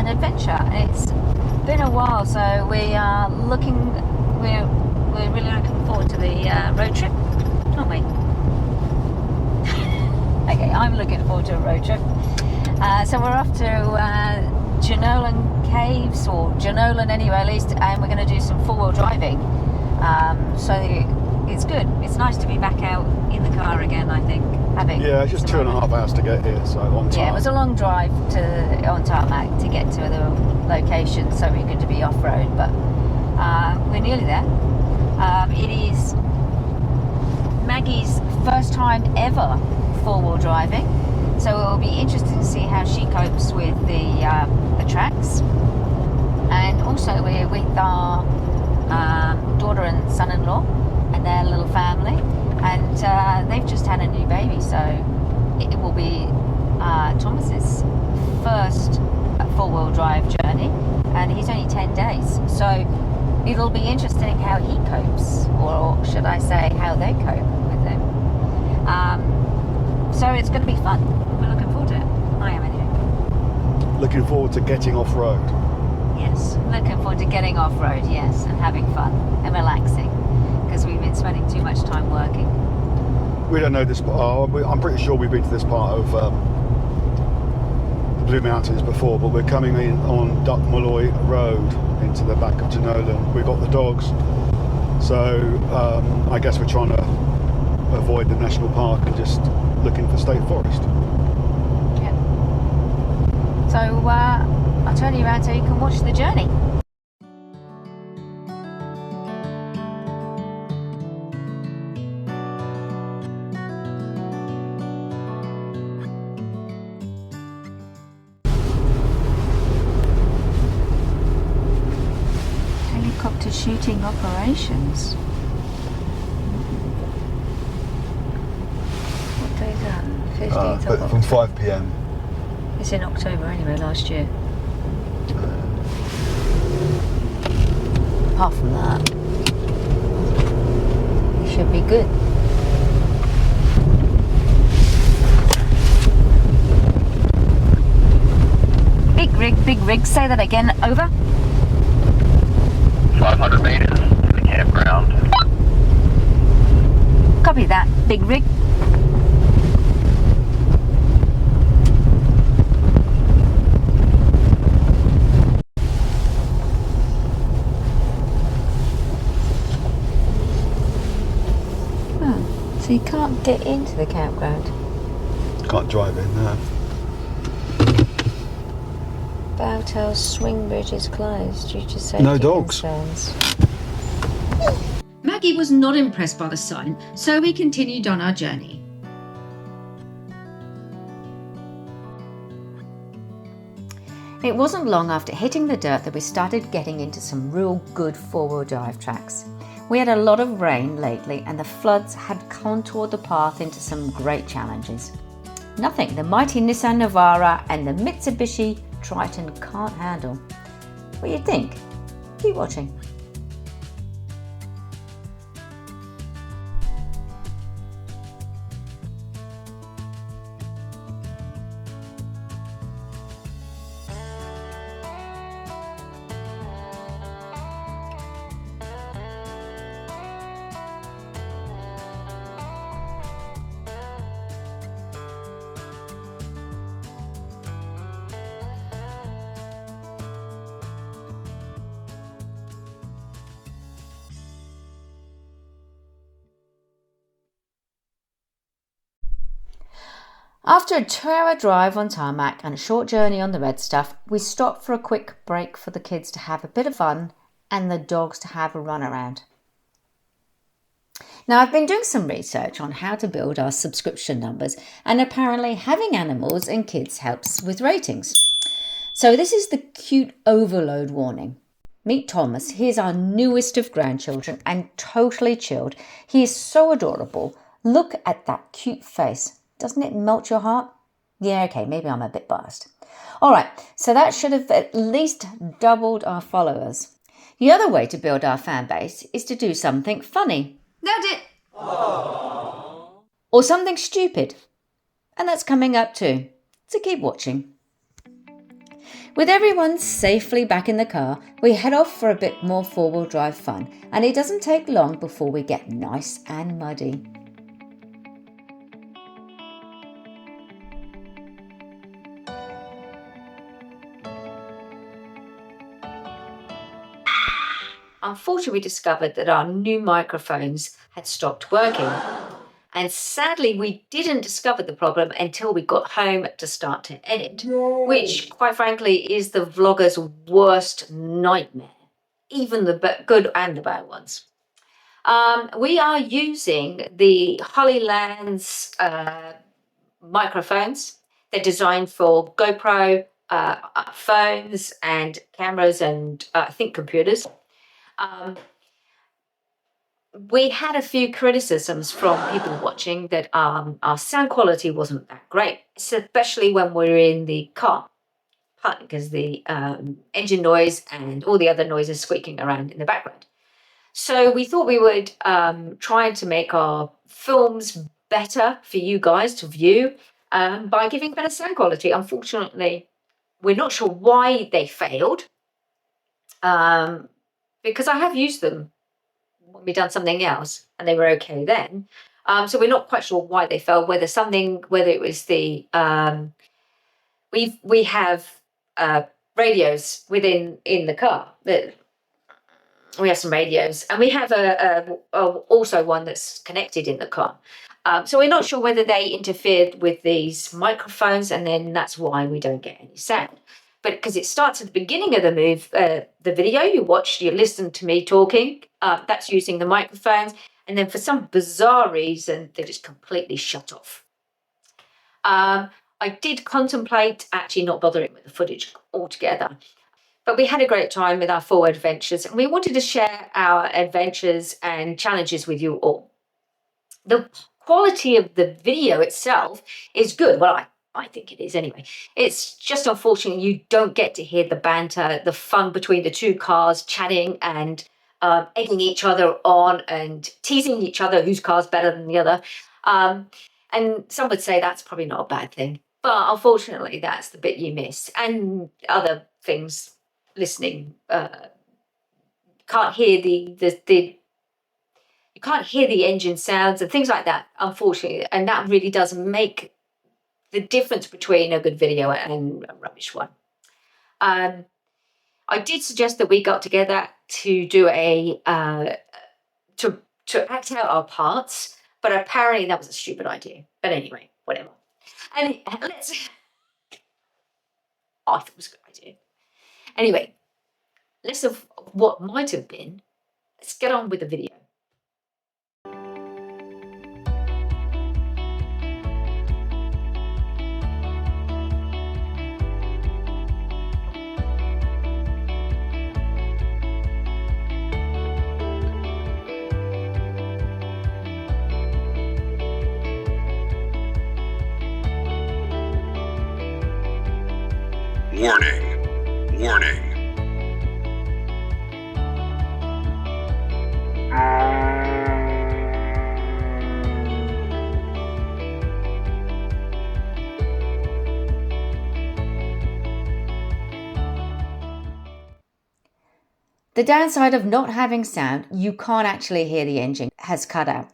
an adventure. And it's been a while, so we're really looking forward to the road trip, aren't we? Okay, I'm looking forward to a road trip. So we're off to Janolan Caves, or Janolan anyway at least, and we're going to do some four-wheel driving. So it's good. It's nice to be back out in the car again, I think. Yeah, it's just 2.5 hours to get here, so on time. Yeah, it was a long drive on tarmac to get to the location, so we're going to be off-road, but we're nearly there. It is Maggie's first time ever four-wheel driving, so it will be interesting to see how she copes with the tracks. And also we're with our daughter and son-in-law and their little family, and they've just had a new baby, so it will be Thomas's first four-wheel drive journey, and he's only 10 days, so it'll be interesting how he copes, or should I say how they cope with him. So it's going to be fun. We're looking forward to it. I am anyway. Looking forward to getting off-road. Yes, looking forward to getting off-road, yes, and having fun and relaxing, because we've been spending too much time working. We don't know this part. I'm pretty sure we've been to this part of the Blue Mountains before, but we're coming in on Duck Malloy Road into the back of Janolan. We've got the dogs, so I guess we're trying to avoid the national park and just looking for state forest. Yeah. So I'll turn you around so you can watch the journey. Helicopter shooting operations. What day is that? 15th of From 5 p.m. It's in October anyway, last year. Apart from that, it should be good. Big rig, say that again, over. 500 meters to the campground. Copy that, big rig. Oh, so you can't get into the campground. Can't drive in there. Bowtail swing bridge is closed due to safety No dogs. concerns. Maggie was not impressed by the sign, so we continued on our journey. It wasn't long after hitting the dirt that we started getting into some real good four-wheel drive tracks. We had a lot of rain lately, and the floods had contoured the path into some great challenges. Nothing the mighty Nissan Navara and the Mitsubishi Triton can't handle. What do you think? Keep watching. After a 2-hour drive on tarmac and a short journey on the red stuff, we stopped for a quick break for the kids to have a bit of fun and the dogs to have a run around. Now, I've been doing some research on how to build our subscription numbers, and apparently having animals and kids helps with ratings. So this is the cute overload warning. Meet Thomas. He's our newest of grandchildren and totally chilled. He is so adorable. Look at that cute face. Doesn't it melt your heart? Yeah, okay, maybe I'm a bit biased. All right, so that should have at least doubled our followers. The other way to build our fan base is to do something funny. Nailed it! Or something stupid. And that's coming up too. So keep watching. With everyone safely back in the car, we head off for a bit more four-wheel drive fun, and it doesn't take long before we get nice and muddy. Unfortunately, we discovered that our new microphones had stopped working. And sadly, we didn't discover the problem until we got home to start to edit, which, quite frankly, is the vlogger's worst nightmare, even the good and the bad ones. We are using the Hollyland's microphones. They're designed for GoPro phones and cameras and I think computers. We had a few criticisms from people watching that our sound quality wasn't that great, especially when we're in the car, partly because the engine noise and all the other noises squeaking around in the background. So we thought we would try to make our films better for you guys to view by giving better sound quality. Unfortunately, we're not sure why they failed, because I have used them when we've done something else and they were okay then. So we're not quite sure why they failed, whether it was the we have radios in the car. We have some radios, and we have also one that's connected in the car. So we're not sure whether they interfered with these microphones, and then that's why we don't get any sound. But because it starts at the beginning of the video you watched, you listened to me talking, that's using the microphones, and then for some bizarre reason, they just completely shut off. I did contemplate actually not bothering with the footage altogether, but we had a great time with our 4 adventures, and we wanted to share our adventures and challenges with you all. The quality of the video itself is good. Well, I think it is anyway. It's just unfortunate you don't get to hear the banter, the fun between the two cars chatting and egging each other on and teasing each other whose car's better than the other. And some would say that's probably not a bad thing. But unfortunately, that's the bit you miss. And other things, listening, can't hear you can't hear the engine sounds and things like that, unfortunately. And that really does make the difference between a good video and a rubbish one. I did suggest that we got together to do to act out our parts, but apparently that was a stupid idea. But anyway, whatever. And I thought it was a good idea. Anyway, less of what might have been. Let's get on with the video. Warning, warning. The downside of not having sound, you can't actually hear the engine, has cut out.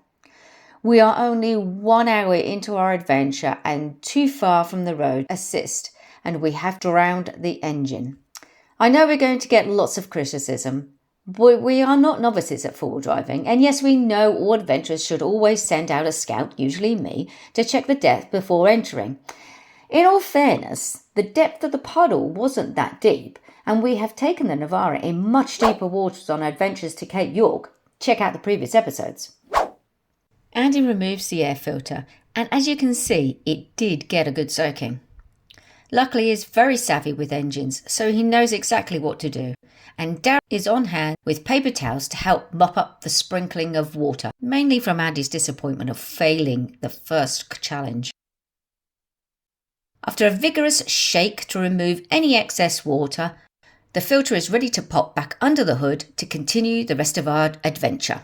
We are only 1 hour into our adventure and too far from the road assist, and we have drowned the engine. I know we're going to get lots of criticism, but we are not novices at four-wheel driving, and yes, we know all adventurers should always send out a scout, usually me, to check the depth before entering. In all fairness, the depth of the puddle wasn't that deep, and we have taken the Navara in much deeper waters on adventures to Cape York. Check out the previous episodes. Andy removes the air filter, and as you can see, it did get a good soaking. Luckily, he is very savvy with engines, so he knows exactly what to do. And Darren is on hand with paper towels to help mop up the sprinkling of water, mainly from Andy's disappointment of failing the first challenge. After a vigorous shake to remove any excess water, the filter is ready to pop back under the hood to continue the rest of our adventure.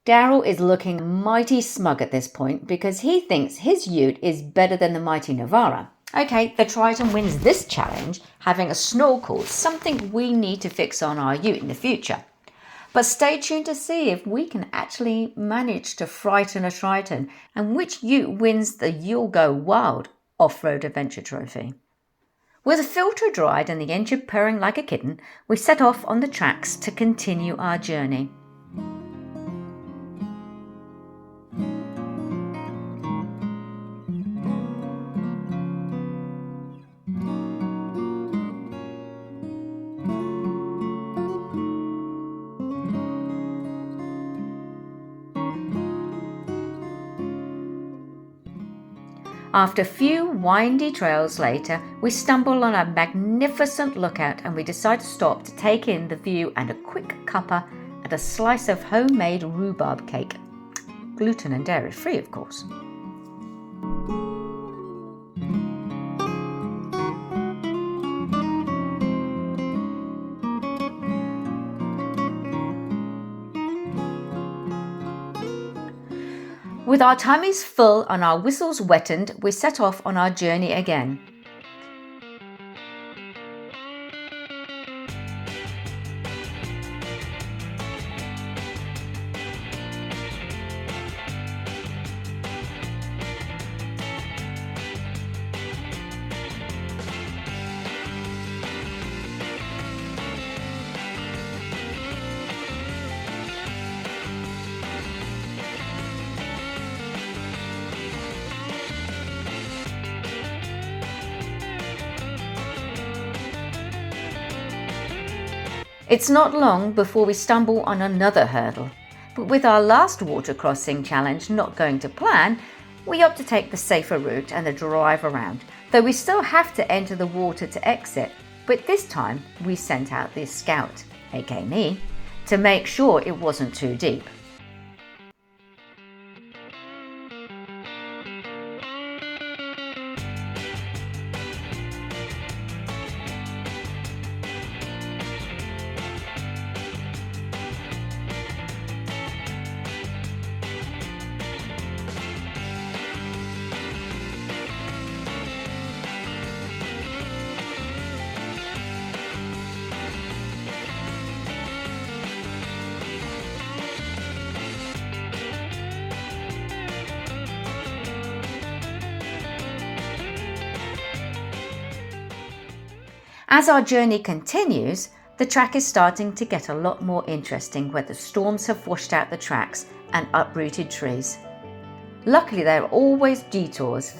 Daryl is looking mighty smug at this point because he thinks his ute is better than the mighty Navara. Okay, the Triton wins this challenge, having a snorkel, something we need to fix on our ute in the future. But stay tuned to see if we can actually manage to frighten a Triton and which ute wins the You'll Go Wild Off-Road Adventure Trophy. With the filter dried and the engine purring like a kitten, we set off on the tracks to continue our journey. After a few windy trails later, we stumble on a magnificent lookout and we decide to stop to take in the view and a quick cuppa and a slice of homemade rhubarb cake. Gluten and dairy free, of course. With our tummies full and our whistles wetted, we set off on our journey again. It's not long before we stumble on another hurdle, but with our last water crossing challenge not going to plan, we opt to take the safer route and the drive around, though we still have to enter the water to exit, but this time we sent out the scout, aka me, to make sure it wasn't too deep. As our journey continues, the track is starting to get a lot more interesting where the storms have washed out the tracks and uprooted trees. Luckily, there are always detours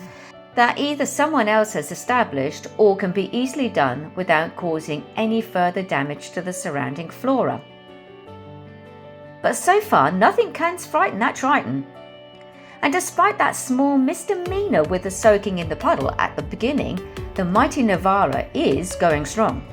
that either someone else has established or can be easily done without causing any further damage to the surrounding flora. But so far, nothing can frighten that Triton. And despite that small misdemeanor with the soaking in the puddle at the beginning, the mighty Navara is going strong.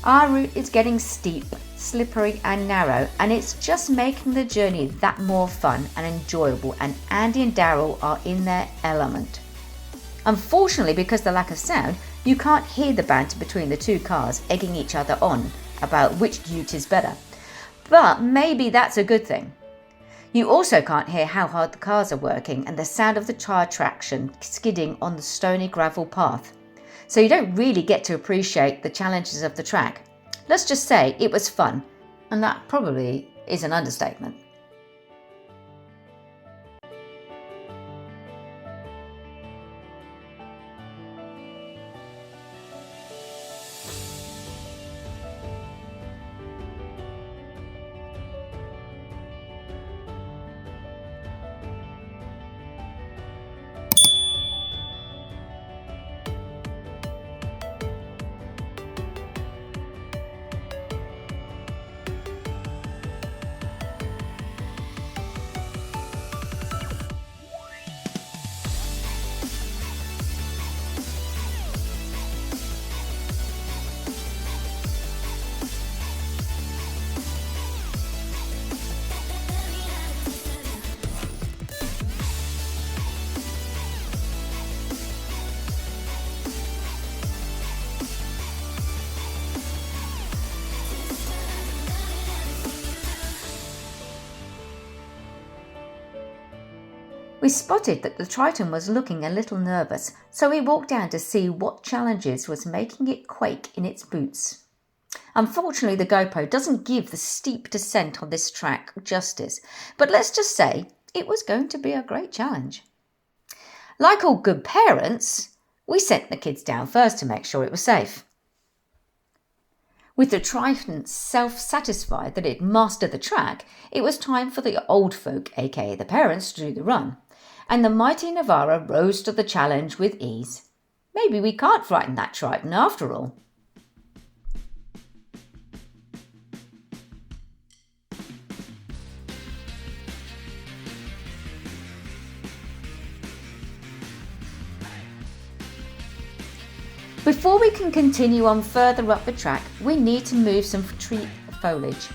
Our route is getting steep, slippery and narrow, and it's just making the journey that more fun and enjoyable, and Andy and Daryl are in their element. Unfortunately, because of the lack of sound, you can't hear the banter between the two cars egging each other on about which ute is better. But maybe that's a good thing. You also can't hear how hard the cars are working and the sound of the tire traction skidding on the stony gravel path. So you don't really get to appreciate the challenges of the track. Let's just say it was fun, and that probably is an understatement. spotted that the Triton was looking a little nervous, so we walked down to see what challenges was making it quake in its boots. Unfortunately, the GoPro doesn't give the steep descent on this track justice, but let's just say it was going to be a great challenge. Like all good parents, we sent the kids down first to make sure it was safe. With the Triton self-satisfied that it mastered the track, it was time for the old folk, aka the parents, to do the run, and the mighty Navara rose to the challenge with ease. Maybe we can't frighten that Triton after all. Before we can continue on further up the track, we need to move some tree foliage.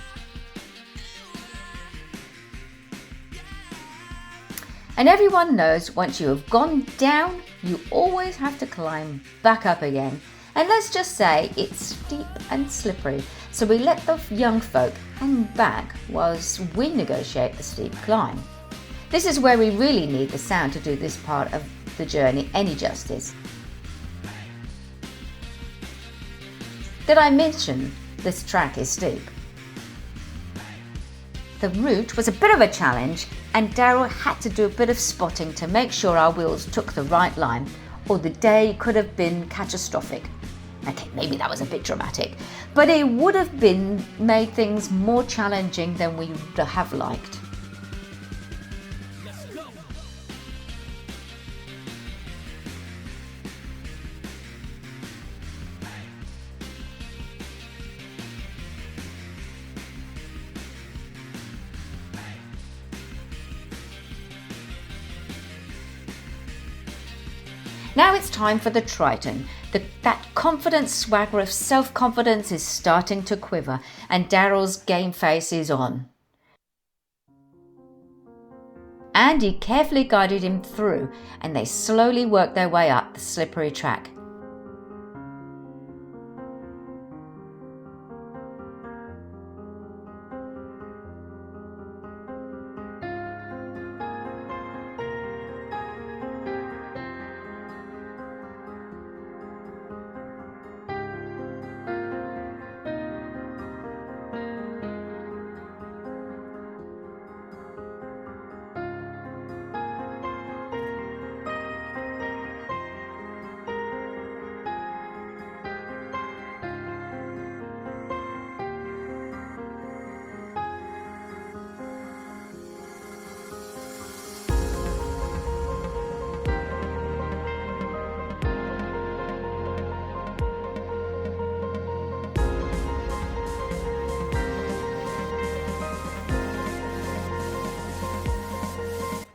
And everyone knows once you have gone down, you always have to climb back up again. And let's just say it's steep and slippery, so we let the young folk hang back whilst we negotiate the steep climb. This is where we really need the sound to do this part of the journey any justice. Did I mention this track is steep? The route was a bit of a challenge, and Daryl had to do a bit of spotting to make sure our wheels took the right line, or the day could have been catastrophic. Okay, maybe that was a bit dramatic, but it would have been made things more challenging than we would have liked. Now it's time for the Triton. That confident swagger of self-confidence is starting to quiver, and Daryl's game face is on. Andy carefully guided him through, and they slowly worked their way up the slippery track.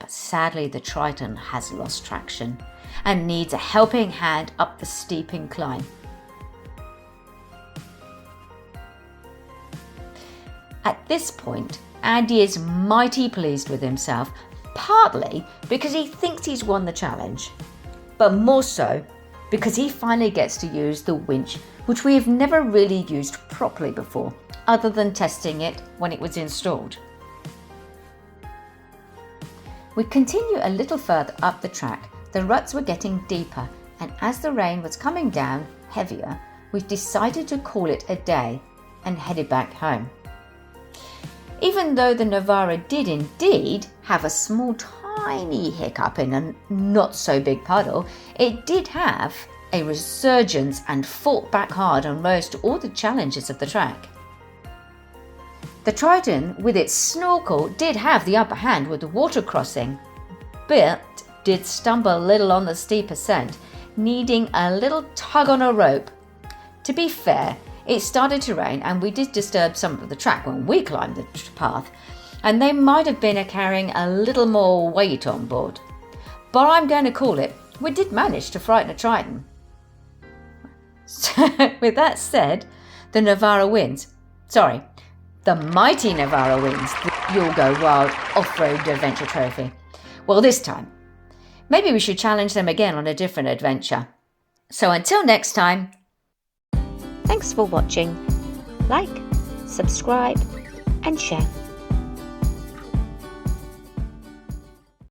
Sadly, the Triton has lost traction and needs a helping hand up the steep incline. At this point, Andy is mighty pleased with himself, partly because he thinks he's won the challenge, but more so because he finally gets to use the winch, which we have never really used properly before, other than testing it when it was installed. We continue a little further up the track. The ruts were getting deeper, and as the rain was coming down heavier, we decided to call it a day and headed back home. Even though the Navara did indeed have a small tiny hiccup in a not so big puddle, it did have a resurgence and fought back hard and rose to all the challenges of the track. The Triton, with its snorkel, did have the upper hand with the water crossing, but did stumble a little on the steep ascent, needing a little tug on a rope. To be fair, it started to rain and we did disturb some of the track when we climbed the path, and they might have been carrying a little more weight on board. But I'm going to call it, we did manage to frighten a Triton. So, with that said, the Navara wins. Sorry. The mighty Navara wins the You'll Go Wild Off-Road Adventure Trophy. Well, this time, maybe we should challenge them again on a different adventure. So until next time, thanks for watching. Like, subscribe and share.